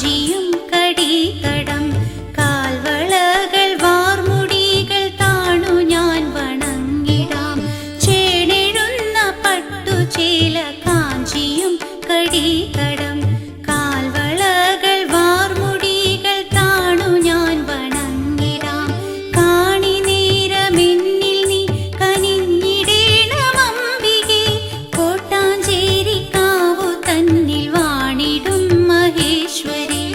കാഞ്ചിയും കടികടം കാൽവളകൾ വാർമുടികൾ താണു ഞാൻ വണങ്ങിടാം. ചേണെഴുന്ന പട്ടുചേല കാഞ്ചിയും കടികടം കാൽവളകൾ വാർമുടികൾ താണു ഞാൻ വണങ്ങിടാം. കാണി നേരമെന്നിൽ നീ കനിഞ്ഞിടേണമംബികേ, കോട്ടാഞ്ചേരിക്കാവു തന്നിൽ വാണിടും മഹേശ്വരി.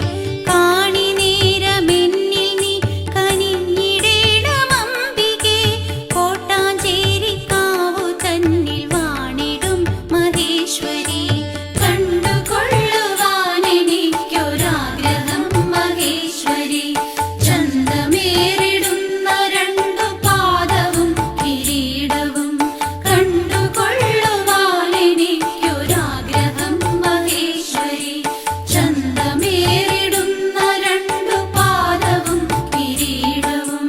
കാണി നേരമെന്നിൽ നീ കനിഞ്ഞിടേണമംബികേ, കോട്ടാഞ്ചേരിക്കാവു തന്നിൽ വാണിടും മഹേശ്വരി. കണ്ടുകൊള്ളുവാനെനിക്കൊരാഗ്രഹം മഹേശ്വരി, ചന്തമേറിടുന്ന രണ്ടു പാദവും കിരീടവും. കണ്ടുകൊള്ളുവാനെനിക്കൊരാഗ്രഹം മഹേശ്വരി, ചന്തമേറിടുന്ന രണ്ടു പാദവും കിരീടവും.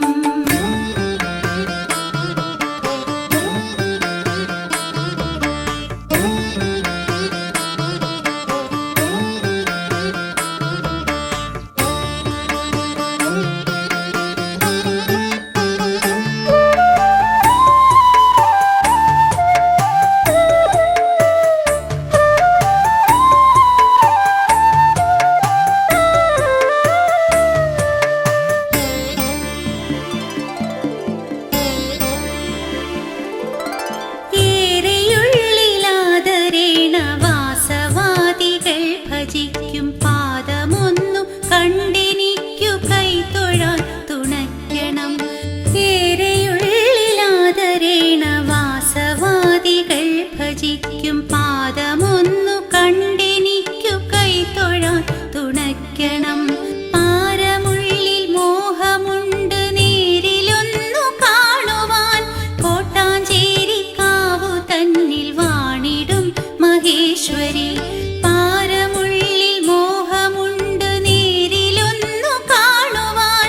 ഏറെയുള്ളിലാദരേണ വാസവാദികൾ ഭജിക്കും പാദമൊന്നു കണ്ടെനിക്കു കൈതൊഴാൻ തുണയ്ക്കണം. ഏറെയുള്ളിലാദരേണ വാസവാദികൾ ഭജിക്കും പാദമൊന്നു കണ്ടെനിക്കു കൈതൊഴാൻ തുണയ്ക്കണം. പാരമുള്ളിൽ മോഹമുണ്ട് നേരിലൊന്നു കാണുവാൻ, കോട്ടാഞ്ചേരിക്കാവു തന്നിൽ വാണിടും മഹേശ്വരി. പാരമുള്ളിൽ മോഹമുണ്ട് നേരിലൊന്നു കാണുവാൻ,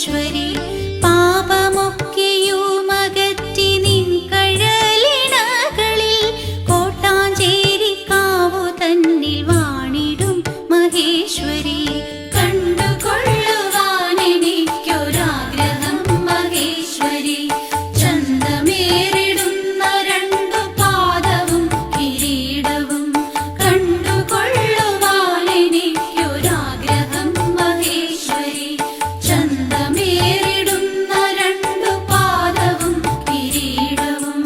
മഹേശ്വരി പാപമൊക്കെയുമകറ്റി നിൻ കഴലിണകളിൽ കോട്ടാഞ്ചേരി കാവു തന്നിൽ വാണിടും മഹേശ്വരി കണ്ടുകൊള്ളുവാനെനിക്കൊരാഗ്രഹം മഹേശ്വരി ചന്തമേറിടുന്ന രണ്ടു പാദവും കിരീടവും കണ്ടുകൊള്ളുവാനെനിക്കൊരാഗ്രഹം മഹേശ്വരി ചന്തമേറിടുന്ന രണ്ടു പാദവും കിരീടവും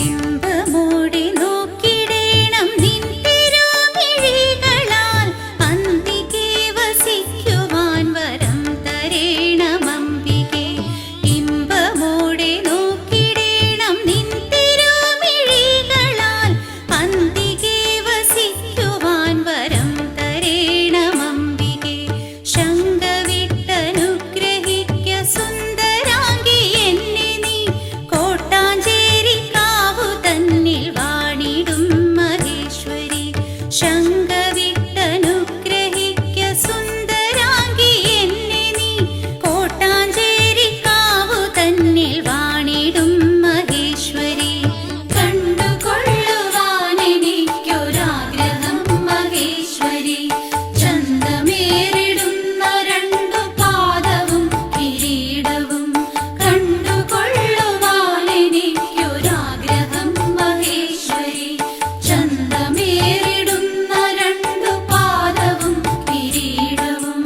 ഇമ്പമോടെ നോക്കിടേണം നിൻ തിരുമിഴികളാൽ അന്തികെ വസിക്കുവാൻ വരം തരേണമംബികേ ഇമ്പമോടെ നോക്കിടേണം നിൻ തിരുമിഴികളാൽ അന്തികെ വസിക്കുവാൻ വരം തരേണമംബികേ ശങ്കവിട്ടനുഗ്രഹിക്ക സുന്ദരാംഗി എന്നെ നീ കോട്ടാഞ്ചേരി കാവു തന്നിൽ വാണിടും മഹേശ്വരി ശങ്കവിട്ടനുഗ്രഹിക്ക സുന്ദരാംഗി എന്നെ നീ കോട്ടാഞ്ചേരി കാവു തന്നിൽ വാണിടും മഹേശ്വരി കണ്ടുകൊള്ളുവാനെനിക്കൊരാഗ്രഹം മഹേശ്വരി ചന്തമേറിടുന്ന രണ്ടു പാദവും കിരീടവും കണ്ടുകൊള്ളുവാനെനിക്കൊരാഗ്രഹം മഹേശ്വരി ചന്തമേറിടുന്ന രണ്ടു പാദവും കിരീടവും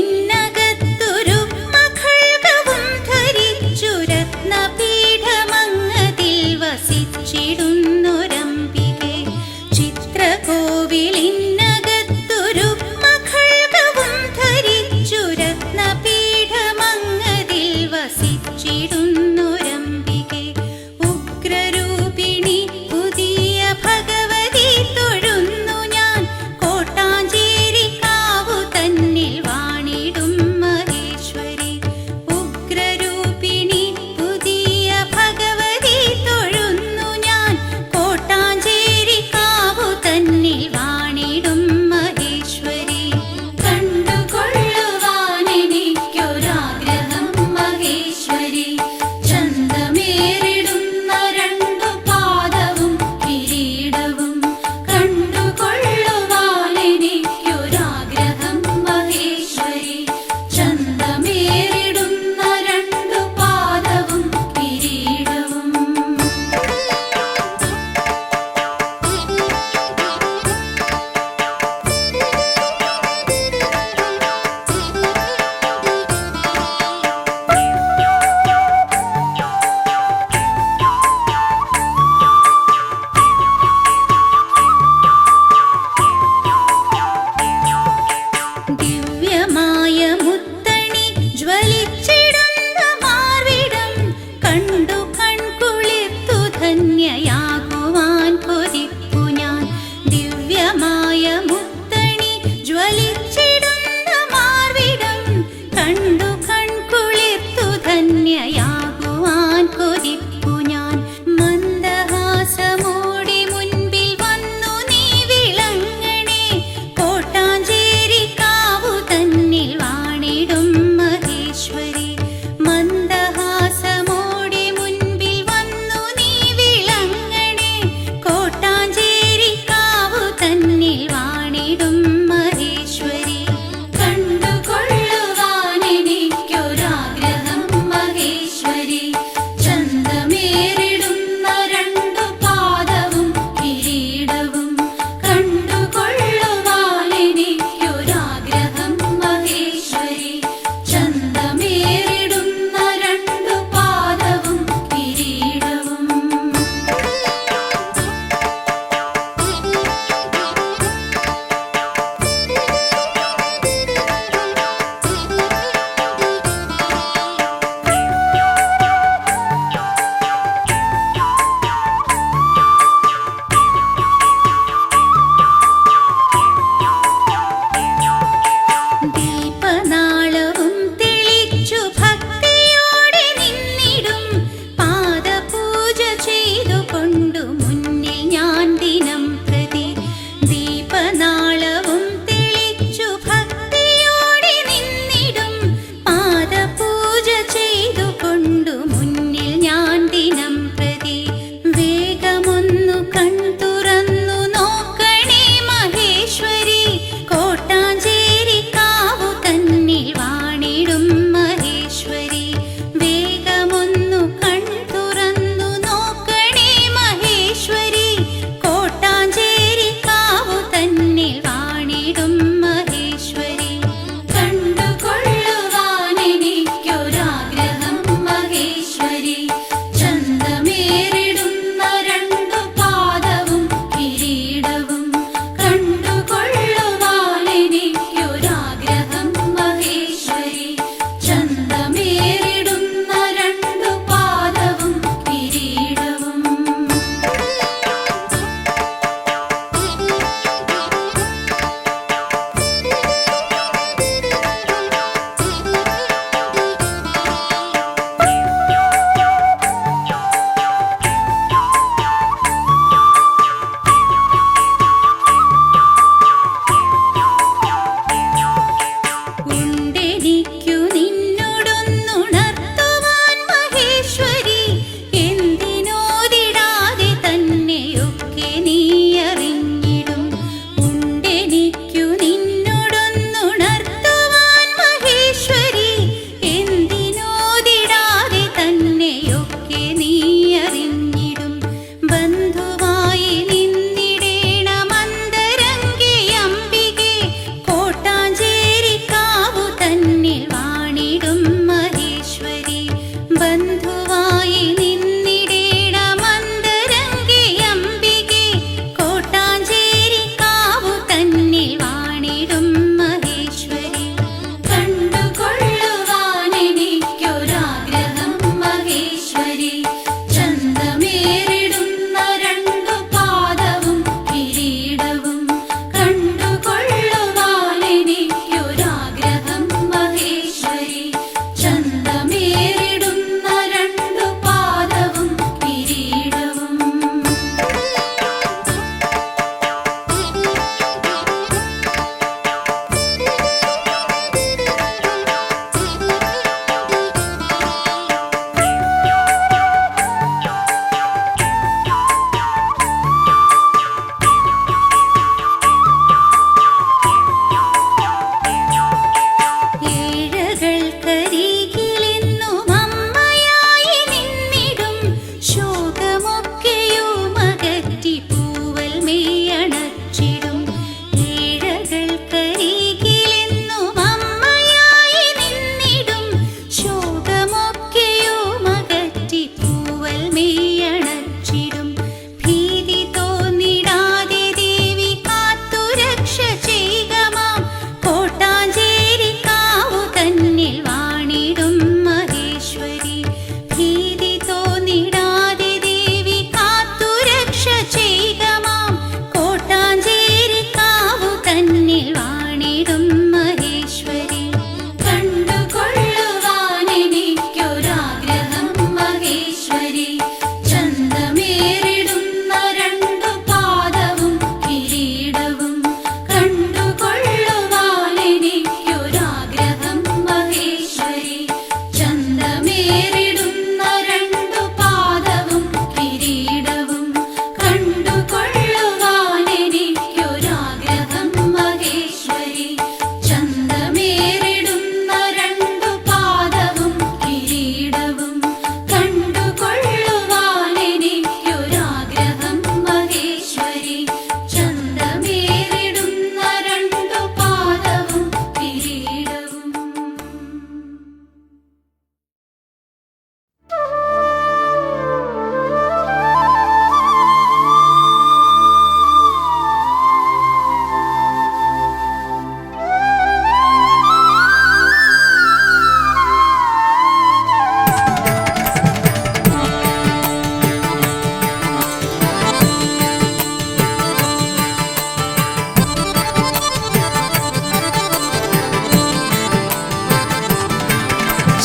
ചിത്രകോവിലിനകത്തൊരു മഖൾഗവും ധരിച്ചു രത്നപീഠമങ്ങതിൽ വസിച്ചിടുന്നൊരംബികേ ചിത്രകോവിലിനകത്തൊരു മഖൾഗവും ധരിച്ചു രത്നപീഠമങ്ങതിൽ വസിച്ചിടുന്നൊരംബികേ ഉഗ്രരൂപിണി പുതിയ ഭഗവതി തൊഴുന്നു ഞാൻ കോട്ടാഞ്ചേരി കാവു തന്നിൽ വാണിടും മഹേശ്വരി ഉഗ്രരൂപിണി പുതിയ ഭഗവതി തൊഴുന്നു ഞാൻ കോട്ടാഞ്ചേരി കാവു തന്നിൽ വാണിടും മഹേശ്വരി കണ്ടുകൊള്ളുവാനെനിക്കൊരാഗ്രഹം മഹേശ്വരി ചന്തമേറിടുന്ന രണ്ടു പാദവും കിരീടവും കണ്ടുകൊള്ളുവാനെനിക്കൊരാഗ്രഹം മഹേശ്വരി ചന്തമേറിടുന്ന രണ്ടു പാദവും കിരീടവും ദിവ്യമായ മുത്തണി ജ്വലിച്ചിടുന്ന മാർവിടം കണ്ടു കൺകുളിർത്തു ധന്യയാകുവാൻ കൊതിപ്പു ഞാൻ ദിവ്യമായ മുത്തണി ജ്വലിച്ചിടുന്ന മാർവിടം കണ്ടു കൺകുളിർത്തു ധന്യയാകുവാൻ കൊതിപ്പു ഞാൻ മന്ദഹാസമോടെ മുൻപിൽ വന്നു നീ വിളങ്ങണേ കോട്ടാഞ്ചേരി കാവു തന്നിൽ വാണിടും മഹേശ്വരി മന്ദഹാസമോടെ മുൻപിൽ വന്നു നീ വിളങ്ങണേ കോട്ടാഞ്ചേരി കാവു തന്നിൽ വാണിടും മഹേശ്വരി കണ്ടുകൊള്ളുവാനെനിക്കൊരാഗ്രഹം മഹേശ്വരി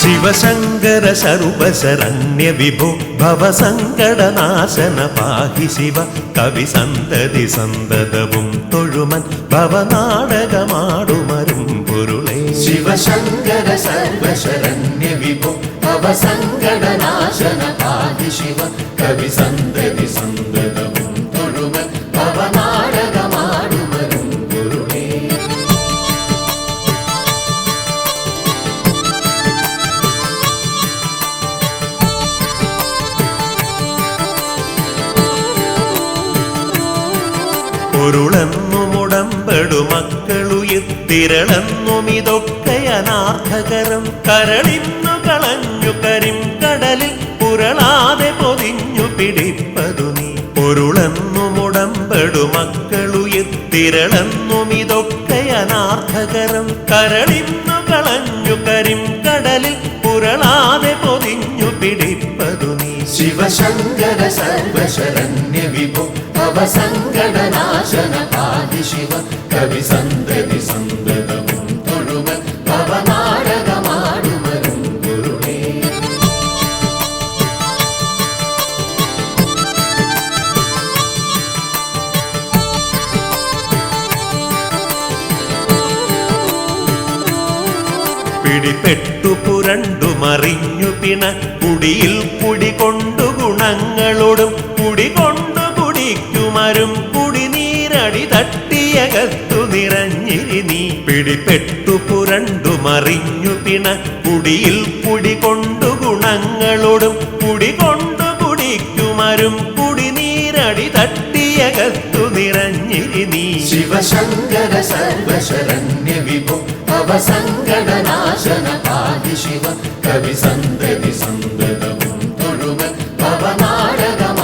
ശിവശങ്കര സർവശരണ്യ വിഭോ ഭവസങ്കടനാശന പാഹി ശിവ കവി സന്തതി സന്തതവും തൊഴുമൻ ഭവനാടകമാടുമരും പൊരുളേ. ശിവശങ്കര സർവശരണ്യ വിഭോ ഭവസങ്കടനാശന പാഹി ശിവ കവി സന്തതി സന്തതവും തൊഴുമൻ ഭവനാടകമാടുമരും പൊരുളേ. പൊരുളെന്നുമുടമ്പെടു മക്കളുയിത്തിരളെന്നും ഇതൊക്കെ അനാർത്ഥകരം കരളിന്നു കളഞ്ഞു കരിം കടലിൽ പുരളാതെ പൊതിഞ്ഞു പിടിപ്പതു നീ. പൊരുളെന്നുമുടമ്പെടു മക്കളുയിത്തിരളെന്നും ഇതൊക്കെ അനാർത്ഥകരം കരളിന്നു കളഞ്ഞു കരിം കടലിൽ പുരളാതെ പൊതിഞ്ഞു പിടിപ്പതു നീ. ശിവശങ്കര സർവശരണ്യ വിഭോ ഭവസങ്കടനാശന പാഹി ശിവ കവി സന്തതി സന്തതവും തൊഴുമൻ ഭവനാടകമാടുമരും പൊരുളേ. പിടിപ്പെട്ടു പുരണ്ടു മറിഞ്ഞു പിണ കുടിയിൽ കുടികൊണ്ടു ഗുണങ്ങളോടും കുടികൊണ്ടു കുടിക്കുമരും കുടിനീരടി തട്ടിയകത്തു നിറഞ്ഞിരി നീ. പിടിപ്പെട്ടു പുരണ്ടു മറിഞ്ഞു പിണ കുടിയിൽ കുടികൊണ്ടു ഗുണങ്ങളോടും കുടികൊണ്ടു കുടിക്കുമരും കുടിനീരടി തട്ടിയകത്തു നിറഞ്ഞിരി നീ. ശിവശങ്കര സർവശരണ്യ വിഭോ ഭവസങ്കടനാശന പാഹി ശിവ കവി സന്തതി സന്തതവും തൊഴുമൻ ഭവനാടകമാടുമരും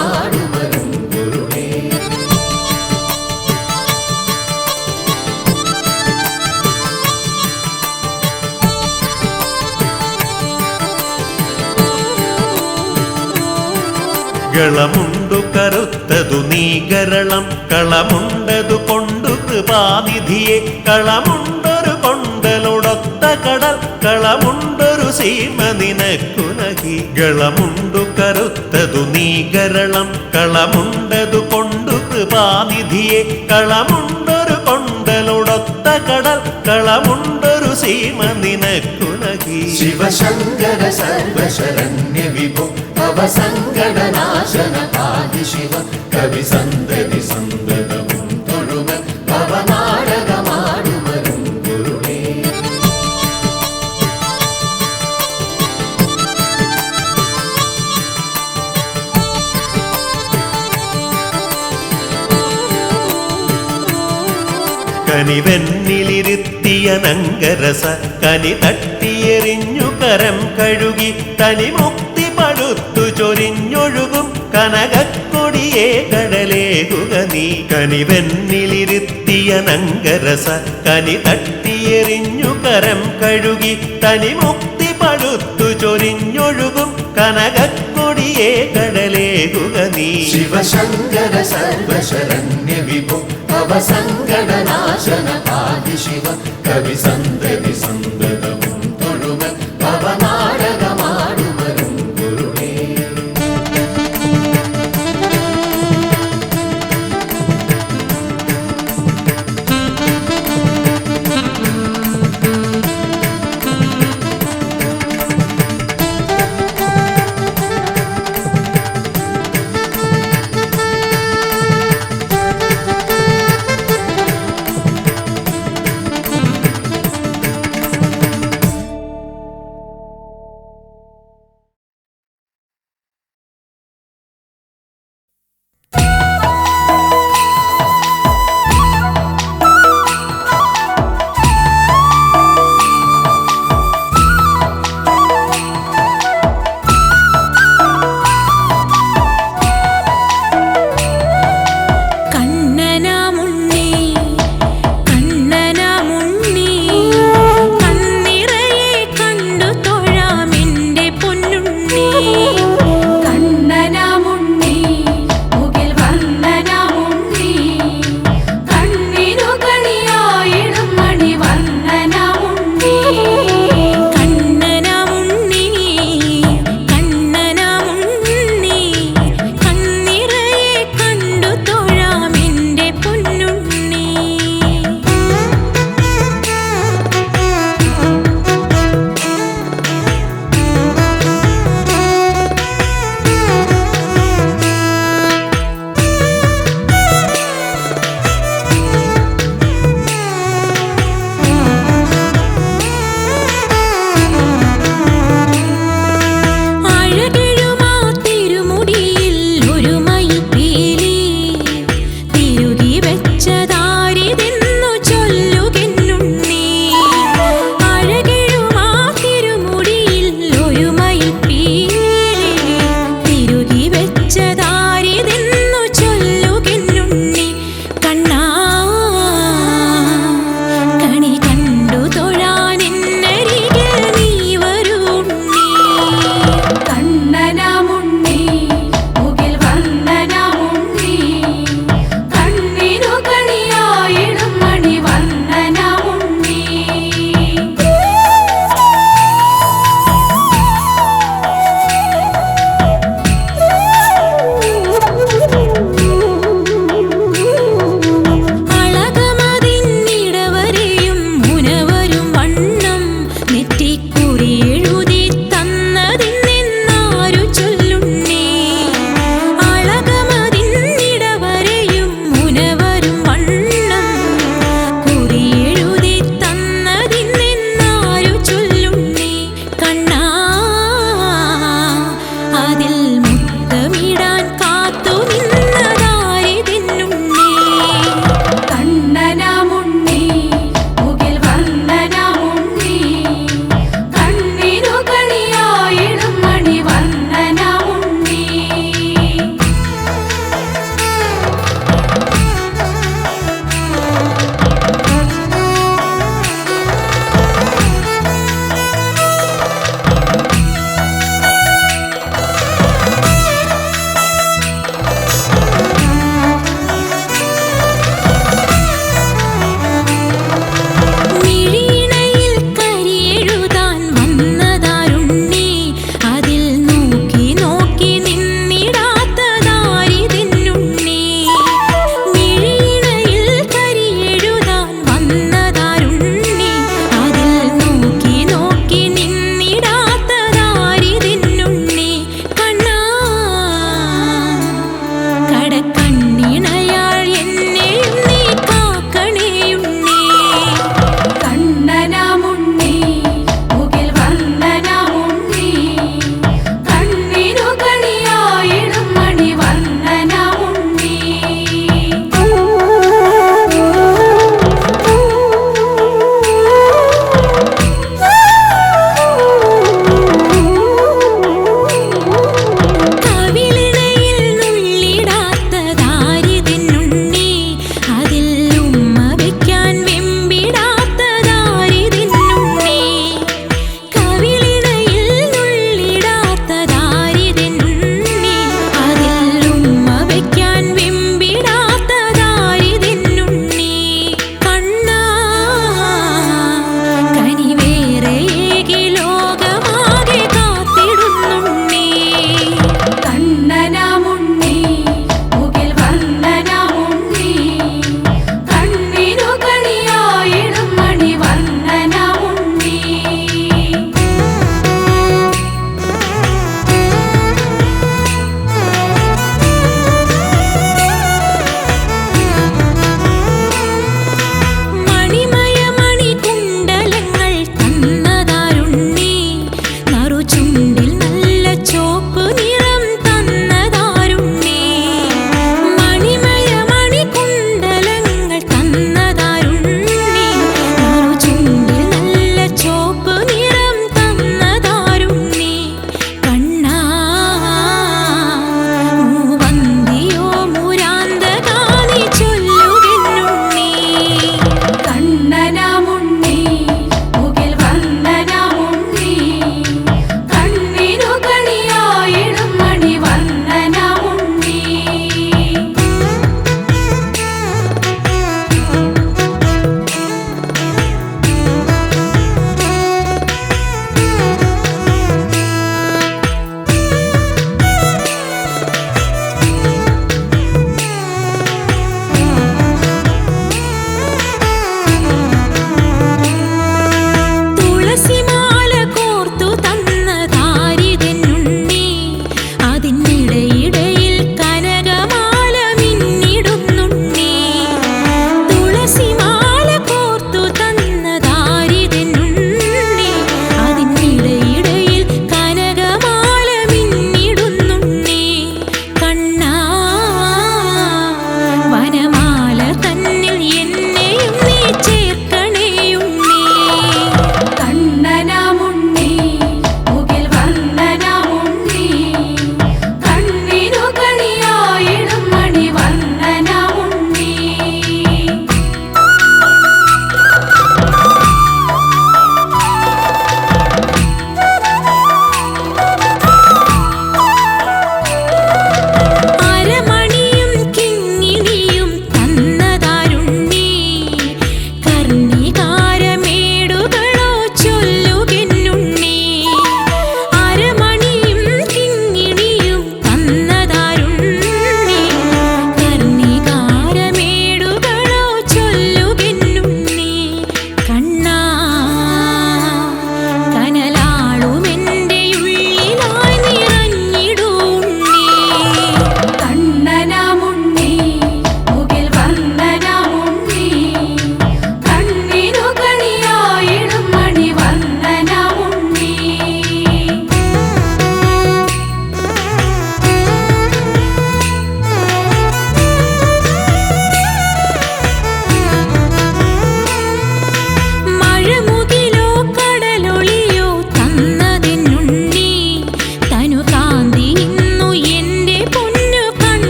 പൊരുളേ. ഗളമുണ്ടു കറുത്തതു നീ ഗരളം കളമുണ്ടതു കൊണ്ടു കൃപാനിധിയെ കളമുണ്ടൊരു കൊണ്ടലൊടൊത്ത കടൽ കളമുണ്ടൊരു സീമ നിനക്കുനകി. ഗളമുണ്ടു കറുത്തതു നീ ഗരളം കളമുണ്ടതു കൊണ്ടു കൃപാനിധിയെ കളമുണ്ടൊരു കൊണ്ടലൊടൊത്ത കടൽ കളമുണ്ടൊരു സീമ നിനക്കുനകി. ശിവശങ്കര സർവശരണ്യ വിഭോ ഭവസങ്കടനാശന പാഹി ശിവ കവി സന്തതി സന്തതവും തൊഴുമൻ ഭവനാടകമാടുമരും പൊരുളേ. കനിവെന്നിലിരുത്തിയ നങ്കരസ കനി തട്ടിയെറിഞ്ഞു കരം കഴുകി തനിമുക്തി പടുത്തു ചൊരിഞ്ഞൊഴുകും കനകക്കൊടിയെ കടലേകുക നീ. കനിവെന്നിലിരുത്തിയ നങ്കരസ കനി തട്ടിയെറിഞ്ഞു കരം കഴുകി തനിമുക്തി പടുത്തു ചൊരിഞ്ഞൊഴുകും കനകക്കൊടിയെ കടലേകുക നീ. ശിവശങ്കര സർവശരണ്യ വിഭോ ഭവസങ്കടനാശന പാഹി ശിവ കവി സന്തതി സന്തതവും തൊഴുമൻ ഭവനാടകമാടുമരും പൊരുളേ.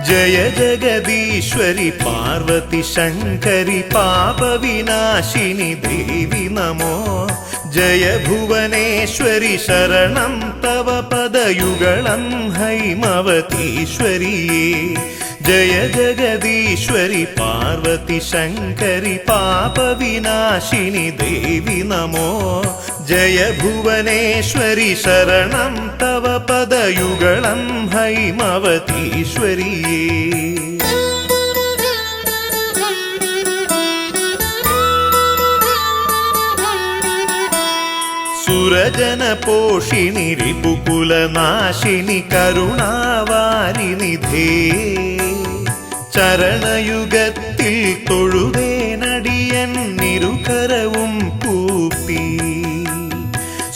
जय जगदीश्वरि पार्वती शङ्करि पापविनाशिनि देवि नमो जय भुवनेश्वरि शरणं तव पदयुगलं हैमवतीश्वरिये जय जगदीश्वरि पार्वती शङ्करि पापविनाशिनि देवि नमो जय भुवनेश्वरि शरणं तव पदयुगलं हैमवतीश्वरिये सुरजनपोषिणि रिपुकुलनाशिनि करुणावारिनिधे ചരണയുഗത്തിൽ തൊഴുവേനടിയന്നിരുകരവും കൂപ്പി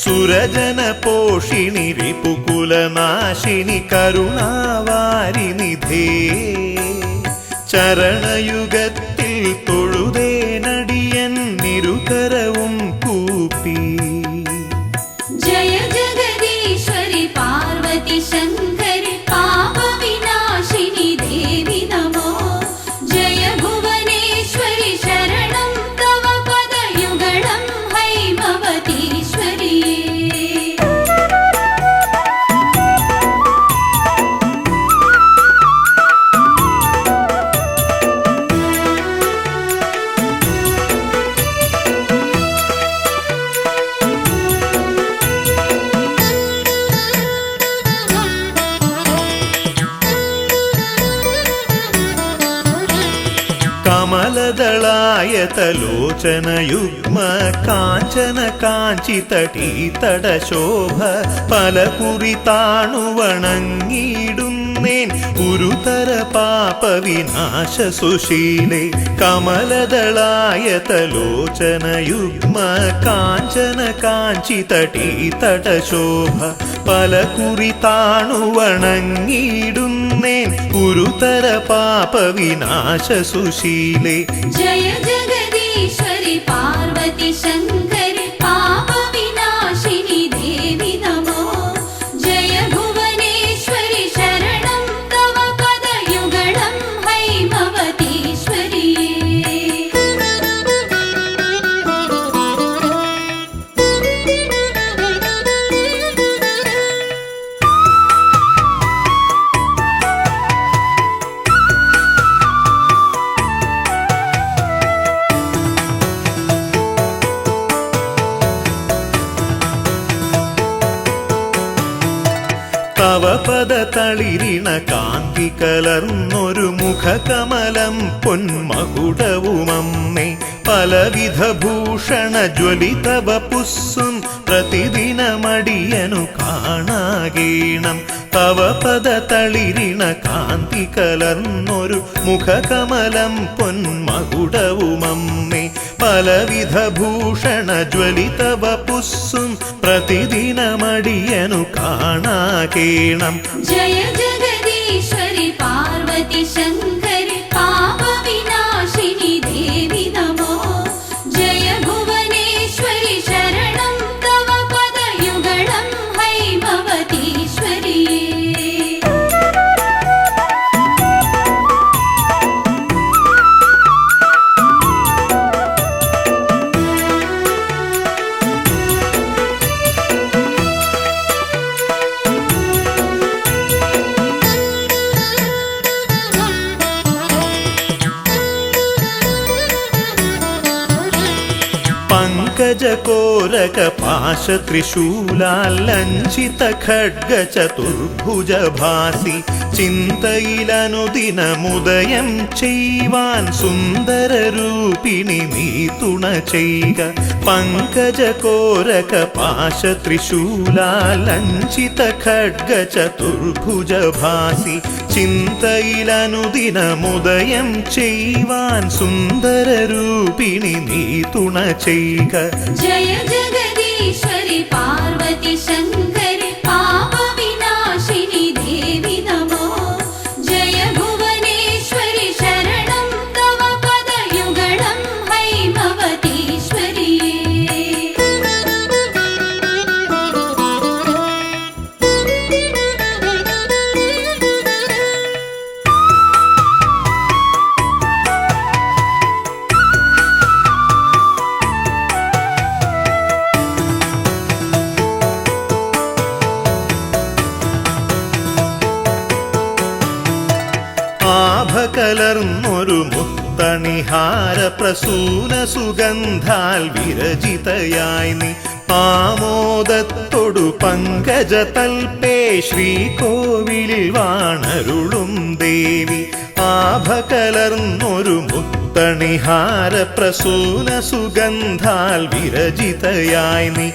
സുരജന പോഷിണി റിപുകുലനാശിനി കരുണാവാരിനിധേ ചരണയുഗത്തിൽ തൊഴുവേനടിയന്നിരുകരവും കൂപ്പി ജയ ജഗദീശ്വരി പാർവതി ശങ്കരി പാപവിനാശിനി ദേവി നമോ ജയ ഭുവനേശ്വരി ശരണം തവ പദയുഗളം ഹൈമവതീശ്വരിയേ കമലദളായതലോചനയുഗ്മ കാഞ്ചന കാഞ്ചിതടീതടശോഭ പലകുറി താണുവണങ്ങിയിടുന്നേൻ ഗുരുതര പാപവിനാശ സുശീലേ കമലദളായതലോചനയുഗ്മ കാഞ്ചന കാഞ്ചിതടീതടശോഭ പലകുറി താണുവണങ്ങിയിടുന്നേൻ ഗുരുതര പാപവിനാശ സുശീലേ ജയ ജഗദീശ്വരി പാർവതി ശങ്കരി പാപവിനാശിനി ദേവി നമോ ജയ ഭുവനേശ്വരി ശരണം തവ പദയുഗളം ഹൈമവതീശ്വരിയേ തവ പദതളിരിണ കാന്തി കലർന്നൊരു മുഖകമലം പൊന്മകുടവുമമ്മേ പലവിധ ഭൂഷണ ജ്വലിതവ പുസ്സും പ്രതിദിനമടിയനു കാണാകേണം തവ പദതളിരിണ കാന്തി കലർന്നൊരു മുഖകമലം പൊന്മകുടവുമമ്മേ പലവിധ ഭൂഷണ ജ്വലിതവ പുസ്സും പ്രതിദിനമടിയനു കാണാകേണം ജയ ജഗദീശ്വരി പാർവതി ശങ്കരി പാപവിനാശിനി ദേവി നമോ ജയ ഭുവനേശ്വരി ശരണം തവ പദയുഗളം ഹൈമവതീശ്വരിയേ पंकजकोरक पाश त्रिशूलालञ्छित खड्ग चतुर्भुज भासि चिन्तയിലനുദിനമുദയം ചെയ്യുവാൻ സുന്ദരരൂപിണി നീ തുണ ചെയ്യുക പങ്കജകോരക പാശ ത്രിശൂലാലഞ്ചിത ഖഡ്ഗ ചതുർഭുജ ഭാസി ചിന്തയിലനുദിനമുദയം ചെയ്യുവാൻ സുന്ദരരൂപിണി നീ തുണ ചെയ്യുക ജയ ജഗദീശ്വരി പാർവതി ശങ്കരി പാപവിനാശിനി ദേവി നമോ ജയ ഭുവനേശ്വരി ശരണം തവ പദയുഗളം ഹൈമവതീശ്വരിയേ കലർന്നൊരു മുത്തണിഹാര പ്രസൂന സുഗന്ധാൽ വിരചിതയായി നീ ആമോദത്തൊടു പങ്കജതൽപേ ശ്രീകോവിലിൽ വാണരുളും ദേവി ആഭ കലർന്നൊരു മുത്തണിഹാര പ്രസൂന സുഗന്ധാൽ വിരചിതയായി നീ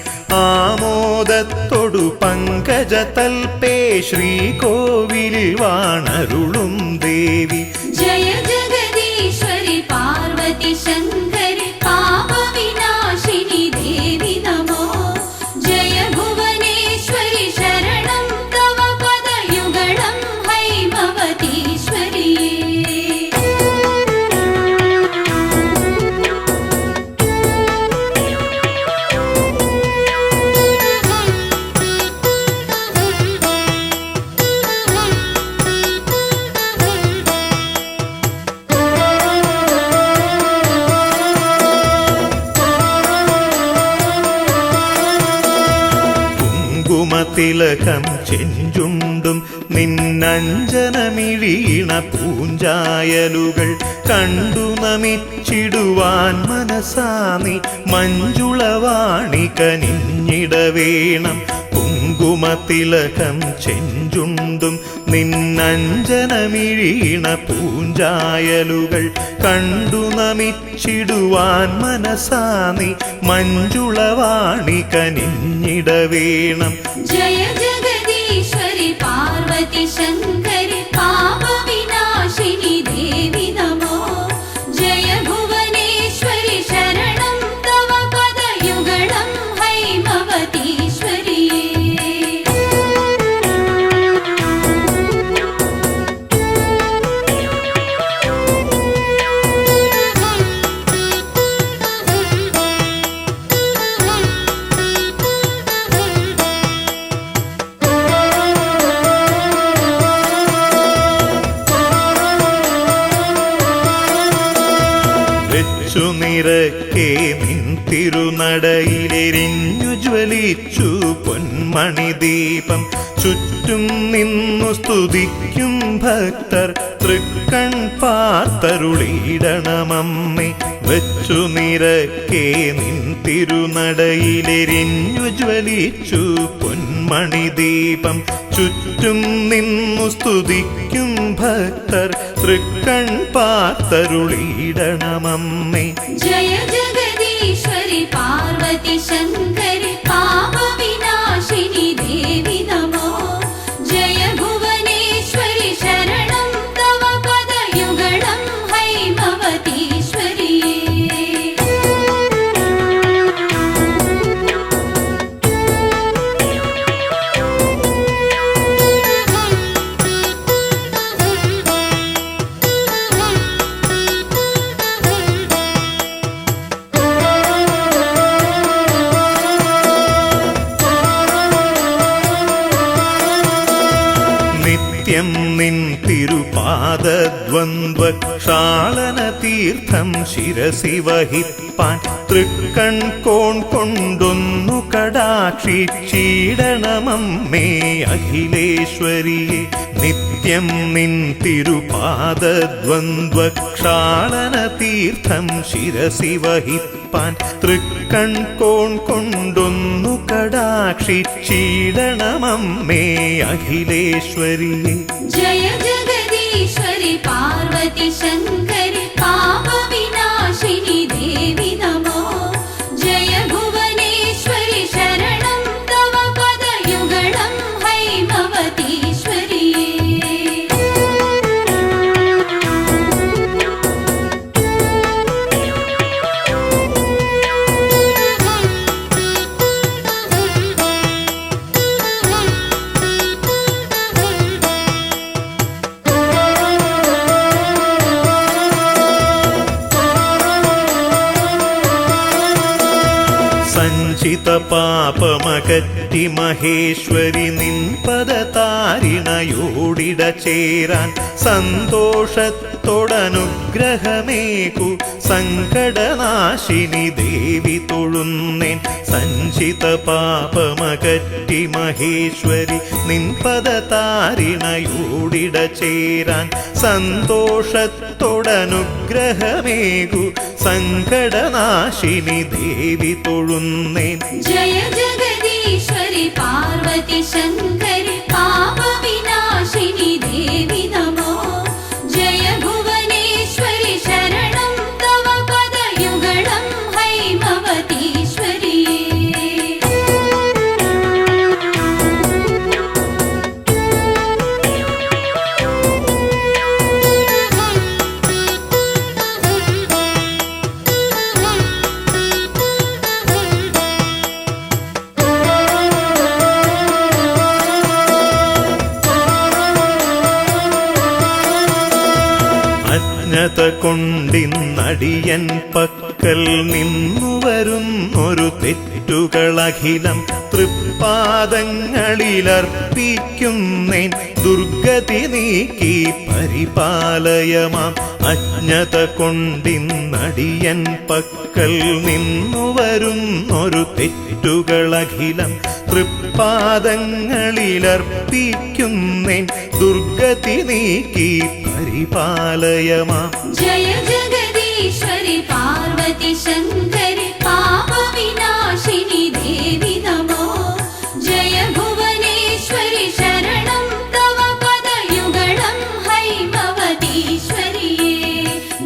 ആമോദത്തൊടു പങ്കജതൽപേ ശ്രീകോവിലിൽ വാണരുളും ദേവി ജയ ജഗദീശ്വരി പാർവതി ശങ്കരി പാപവിനാശിനി ദേവി നമോ ജയ ഭുവനേശ്വരി ശരണം തവ പദയുഗളം ഹൈമവതീശ്വരി തിലകം ചെഞ്ചുണ്ടും നിന്നഞ്ജനമിഴീണ പൂഞ്ചായലുകൾ കണ്ടു നമിച്ചിടുവാൻ മനസാനി മഞ്ജുളവാണി കനിഞ്ഞിടവേണം കുങ്കുമതിലകം ചെഞ്ചുണ്ടും നിന്നഞ്ജനമിഴീണ പൂഞ്ചായലുകൾ കണ്ടു നമിച്ചിടുവാൻ മനസാനി മഞ്ജുളവാണി കനിഞ്ഞിടവേണം ജയ ജഗദീശ്വരി പാർവതി ശങ്കരി പാപവിനാശിനി ദേവി നമോ ജയ ഭുവനേശ്വരി ശരണം തവ പദയുഗളം ഹൈമവതീശ്വരി നിരക്കെ നിൻ തിരുനടയിലെരിഞ്ഞു ജ്വലിച്ചു പൊന്മണി ദീപം ചുറ്റും നിന്നു സ്തുതിക്കും ഭക്തർ തൃക്കൺ പാർത്തരുളിയിടണമമ്മേ വെച്ചു നിരക്കെ നിൻ തിരുനടയിലെരിഞ്ഞു ജ്വലിച്ചു പൊന്മണി ദീപം ചുറ്റും നിന്നു സ്തുതിക്കും ഭക്തർ തൃക്കൺ പാർത്തരുളിയിടണമമ്മേ ജയ ജഗദീശ്വരി പാർവതി ശങ്കരി പാപവിനാശിനി ദേവി നമോ ജയ ഭുവനേശ്വരി ശരണം തവ പദയുഗളം ഹൈമവതീശ്വരി നിത്യം നിൻ തിരുപാദദ്വന്ദ്വക്ഷാളന തീർത്ഥം ശിരസി വഹിപ്പാൻ തൃക്കൺ കോൺ കൊണ്ടൊന്നു കടാക്ഷിച്ചിടണമമ്മേ അഖിലേശ്വരിയെ നിത്യം നിൻ തിരുപാദദ്വന്ദ്വക്ഷാളന തീർത്ഥം ശിരസി വഹിപ്പാൻ തൃക്കൺ കോൺ കൊണ്ടൊന്നു കടാക്ഷിച്ചിടണമമ്മേ അഖിലേശ്വരിയെ ജയ ജഗദീശ്വരി പാർവതി ശങ്കരി പാപവിനാശിനി ദേവി നമോ ജയ ഭുവനേശ്വരി ശരണം തവ പദയുഗളം ഹൈമവതീശ്വരി സഞ്ചിത പാപമകറ്റി മഹേശ്വരി നിൻ പദതാരിണയോടിട ചേരാൻ സന്തോഷത്തിൽ സന്തോഷത്തോടനുഗ്രഹമേകു സങ്കടനാശിനി ദേവി തൊഴുന്നേൻ സഞ്ചിത പാപമകറ്റി മഹേശ്വരി നിൻപദ താരിണയോടിട ചേരാൻ സന്തോഷത്തോടനുഗ്രഹമേകു സങ്കടനാശിനി ദേവി തൊഴുന്നേൻ ജയ ജഗദീശ്വരി പാർവതി ശങ്കരി പാപ വിനാശിനി ദേവി നമോ ജയ ഭുവനേശ്വരി ശരണം തവ പദയുഗളം ഹൈമവതീശ്വരി അജ്ഞത കൊണ്ടിന്നടിയൻ പക്കൽ നിന്നു വരുന്നൊരു തെറ്റുകളഖിലം തൃപ്പാദങ്ങളിലർപ്പിക്കുന്നേൻ ദുർഗതി നീക്കി പരിപാലയമാം അജ്ഞത കൊണ്ടിന്നടിയൻ പക്കൽ നിന്നു വരുന്നൊരു തെറ്റുകളഖിലം തൃപ്പാദങ്ങളിലർപ്പിക്കുന്നേൻ ദുർഗതി നീക്കി പരിപാലയമാം ജയ ജഗദീശ്വരി പാർവതി ശങ്കരി പാപ വിനാശിനി ദേവി നമോ ജയ ഭുവനേശ്വരി ശരണം തവ പദയുഗളം ഹൈമവതീശ്വരിയേ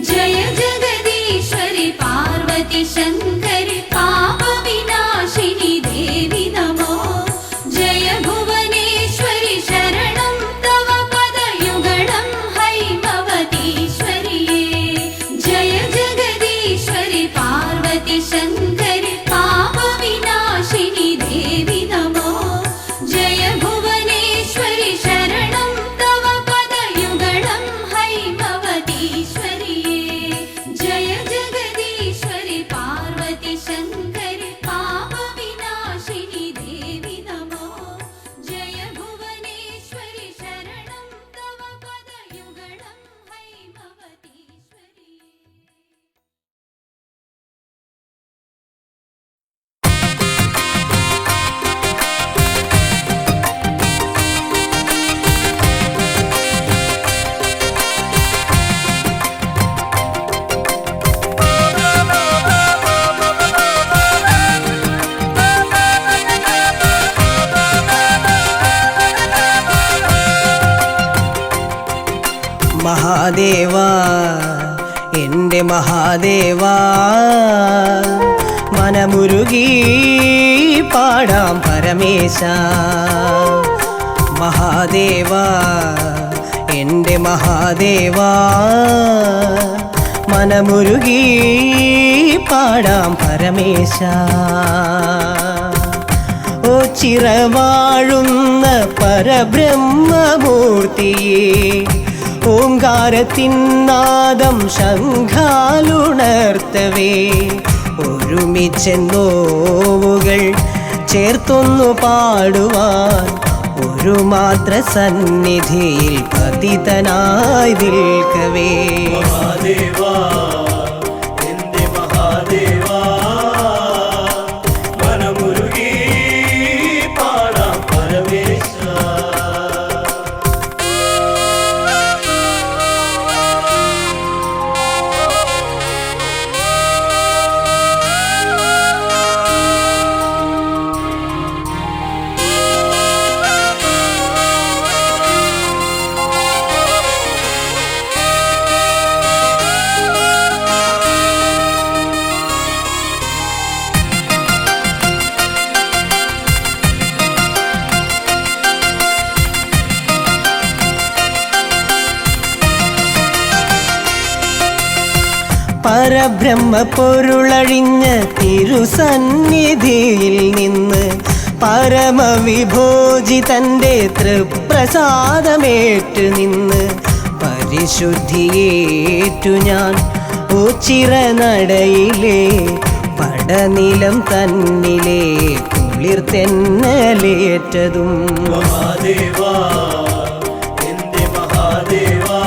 ജയ ജഗദീശ്വരി പാർവതി ശങ്കരി പാപ വിനാശിനി ദേവി നമോ ജയ ഭുവനേശ്വരി ശരണം തവ പദയുഗളം ഹൈമവതീശ്വരിയേ ജയ ജഗദീശ്വരി പാർവതി ശങ്കരി പാപ വിനാശിനി ദേവി നമോ ജയ ഭുവനേശ്വരി ശരണം തവ പദയുഗളം ഹൈമവതീശ്വരിയേ ജയ ജഗദീശ്വരി പാർവതി ശങ്കരി പാപ വിനാശിനി ദേവി നമോ ജയ ഭുവനേശ്വരി ശരണം തവ പദയുഗളം ഹൈമവതീശ്വരിയേ മഹാദേവാ എൻ്റെ മഹാദേവാ മനമുരുകി പാടാം പരമേശ മഹാദേവാ എൻ്റെ മഹാദേവാ മനമുരുകി പാടാം പരമേശ ഓ ചിറവാഴുന്ന പരബ്രഹ്മമൂർത്തിയേ ഓംകാരത്തിന്നാദം ശംഖാലുണർത്തവേ ഒരുമിച്ചെന്നോവുകൾ ചേർത്തൊന്നു പാടുവാൻ ഒരു മാത്ര സന്നിധിയിൽ പതിതനായി നിൽക്കവേ മഹാദേവാ എന്റെ മഹാദേവാ മനമുരുകി പാടാം പരമേശ പരബ്രഹ്മ പൊരുളഴിഞ്ഞ തിരുസന്നിധിയിൽ നിന്ന് പരമവിഭോജി തൻ്റെ തൃപ്രസാദമേറ്റു നിന്ന് പരിശുദ്ധിയേറ്റു ഞാൻ ഓച്ചിറനടയിലെ പടനിലം തന്നിലെ കുളിർത്തെന്നലേറ്റതും മഹാദേവാ എന്റെ മഹാദേവാ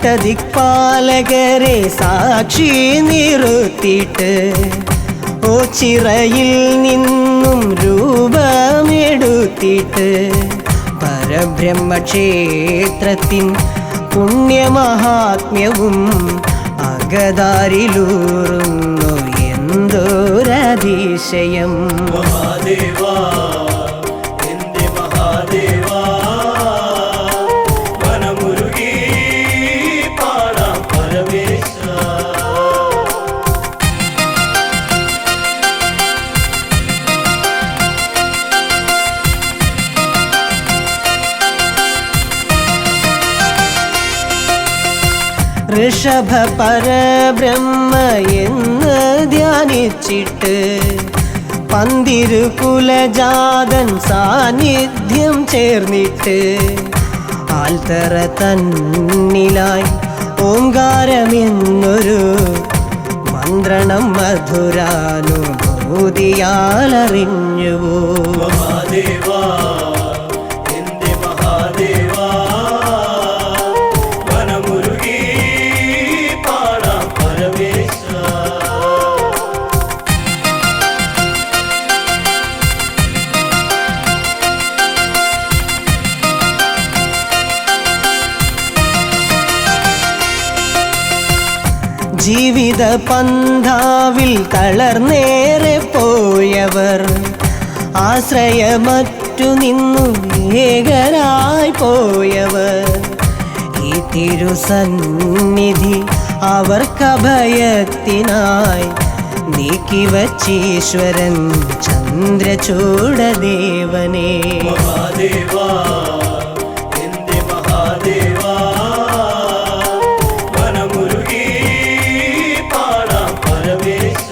അഷ്ടദിക്പാലകരെ സാക്ഷി നിർത്തിയിട്ട് ഓച്ചിറയിൽ നിന്നും രൂപമെടുത്തിട്ട് പരബ്രഹ്മക്ഷേത്രത്തിൻ പുണ്യമഹാത്മ്യവും അകതാരിലൂറുന്നു എന്തൊരതിശയം. മഹാദേവാ എന്റെ മഹാദേവാ മനമുരുകി പാടാം പരമേശ. ഋഷഭ പരബ്രഹ്മ എന്ന് ധ്യാനിച്ചിട്ട് പന്തിരു കുലജാതൻ സാന്നിധ്യം ചേർന്നിട്ട് ആൽത്തറ തന്നിലായി ഓംകാരമെന്നൊരു മന്ത്രണം മധുരാനുഭൂതിയാലറിഞ്ഞുവോ. മഹാദേവാ എന്റെ മഹാദേവാ മനമുരുകി പാടാം പരമേശ. ജീവിത പന്ഥാവിൽ തളർന്നേറെ പോയവർ ആശ്രയമറ്റു നിന്നു ഏകരായി പോയവർ ഈ തിരുസന്നിധി അവർക്കഭയത്തിനായി നീക്കിവച്ചീശ്വരൻ ചന്ദ്രചൂഡദേവനെ. മഹാദേവാ എന്റെ മഹാദേവാ മനമുരുകി പാടാം പരമേശ.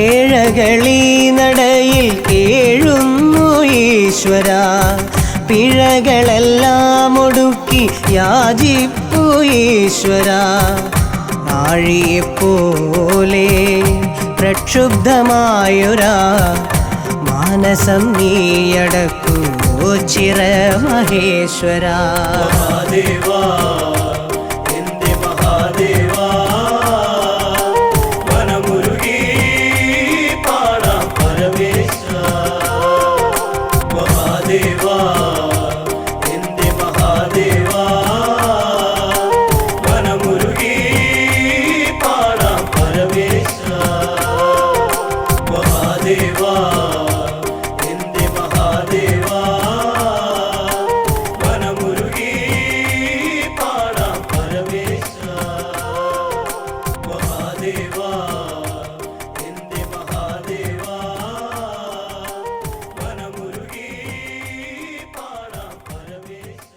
ഏഴകളീ നടയിൽ കേഴുന്നു ഈശ്വര, പിഴകളെല്ലാം ഒടുക്കി യാചിപ്പു ഈശ്വര. ആഴിയെപ്പോലെ പ്രക്ഷുബ്ധമായൊരാ മാനസം നീയടക്കൂ ചിര മഹേശ്വര. മഹാദേവാ എന്റെ മഹാദേവാ മനമുരുകി പാടാം പരമേശ. മഹാദേവാ എന്റെ മഹാദേവാ മനമുരുകി പാടാം പരമേശ. മഹാദേവാ എന്റെ മഹാദേവാ മനമുരുകി പാടാം പരമേശ. മഹാദേവാ എന്റെ മഹാദേവാ മനമുരുകി പാടാം പരമേശ.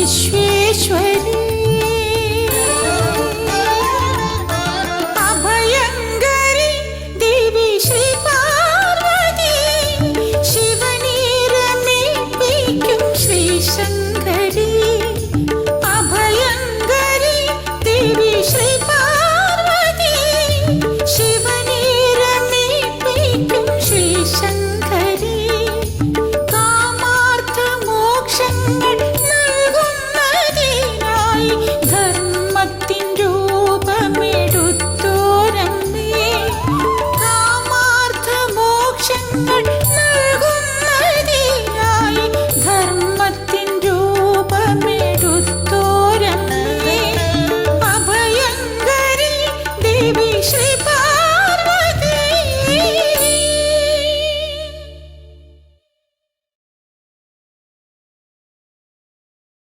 विश्वेश्वरी